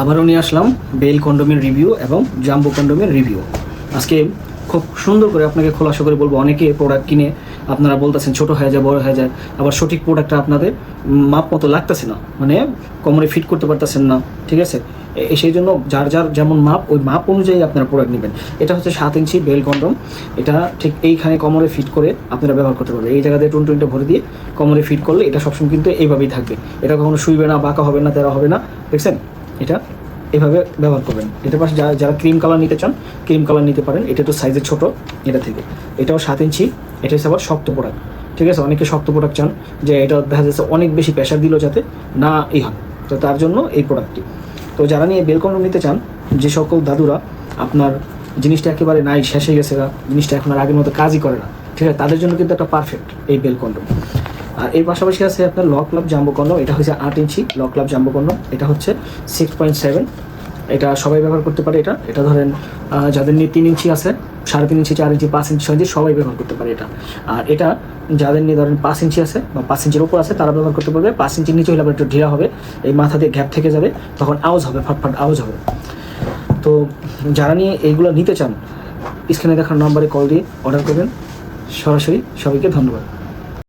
আবারও নিয়ে আসলাম bell কন্ডোমের review এবং জাম্বো কন্ডোমের রিভিউ। আজকে খুব সুন্দর করে আপনাকে খোলাসা করে বলবো। অনেকে প্রোডাক্ট কিনে আপনারা বলতেছেন ছোট হয়ে যায়, বড় হয়ে যায়, আবার সঠিক প্রোডাক্টটা আপনাদের মাপ মতো লাগতেছে না, মানে কোমরে ফিট করতে পারতেছেন না, ঠিক আছে। সেই জন্য যার যার যেমন মাপ, ওই মাপ অনুযায়ী আপনারা প্রোডাক্ট নেবেন। এটা হচ্ছে 7 ইঞ্চি বেল কন্ডোম। এটা ঠিক এইখানে কোমরে ফিট করে আপনারা ব্যবহার করতে পারবেন। এই জায়গাতে টুনটুনিটা ভরে দিয়ে কোমরে ফিট করলে এটা সবসময় কিন্তু এইভাবেই থাকবে। এটা কখনো শুইবে না, বাঁকা হবে না, তেরা হবে না, দেখছেন। এটা এভাবে ব্যবহার করবেন। এটার পাশে যারা ক্রিম কালার নিতে চান, ক্রিম কালার নিতে পারেন। এটা তো সাইজে ছোটো এটা থেকে। এটাও 7 ইঞ্চি। এটা হচ্ছে আবার শক্ত প্রোডাক্ট, ঠিক আছে। অনেকে শক্ত প্রোডাক্ট চান, যে এটা দেখা যাচ্ছে অনেক বেশি প্রেশার দিলেও যাতে না হয়, তো তার জন্য এই প্রোডাক্টটি। তো যারা নিয়ে বেল কন্ডোম নিতে চান, যে সকল দাদুরা আপনার জিনিসটা একেবারে নাই, শেষ হয়ে গেছে, জিনিসটা এখন আর আগের মতো কাজই করে না, ঠিক আছে, তাদের জন্য কিন্তু একটা পারফেক্ট এই বেল কন্ডোম। আর এর পাশাপাশি আছে আপনার ল ক্লাব জাম্বো কন্ডোম। এটা হচ্ছে 8 ইঞ্চি ল ক্লাব জাম্বো কন্ডোম। এটা হচ্ছে 6.7। এটা সবাই ব্যবহার করতে পারে। এটা ধরেন যাদের নিয়ে 3 ইঞ্চি আছে, 3.5 ইঞ্চি, 4 ইঞ্চি, 5 ইঞ্চি, 6 ইঞ্চি সবাই ব্যবহার করতে পারে এটা। আর এটা যাদের নিয়ে ধরেন 5 ইঞ্চি আছে বা 5 ইঞ্চির উপর আছে, তারা ব্যবহার করতে পারবে। 5 ইঞ্চির নিচে হলে আবার একটু ঢিলা হবে, এই মাথা দিয়ে গ্যাপ থেকে যাবে, তখন আওয়াজ হবে, ফাটফাট আওয়াজ হবে। তো যারা নিয়ে এইগুলো নিতে চান, স্ক্রিনে দেখার নাম্বারে কল দিয়ে অর্ডার করবেন। সরাসরি সবাইকে ধন্যবাদ।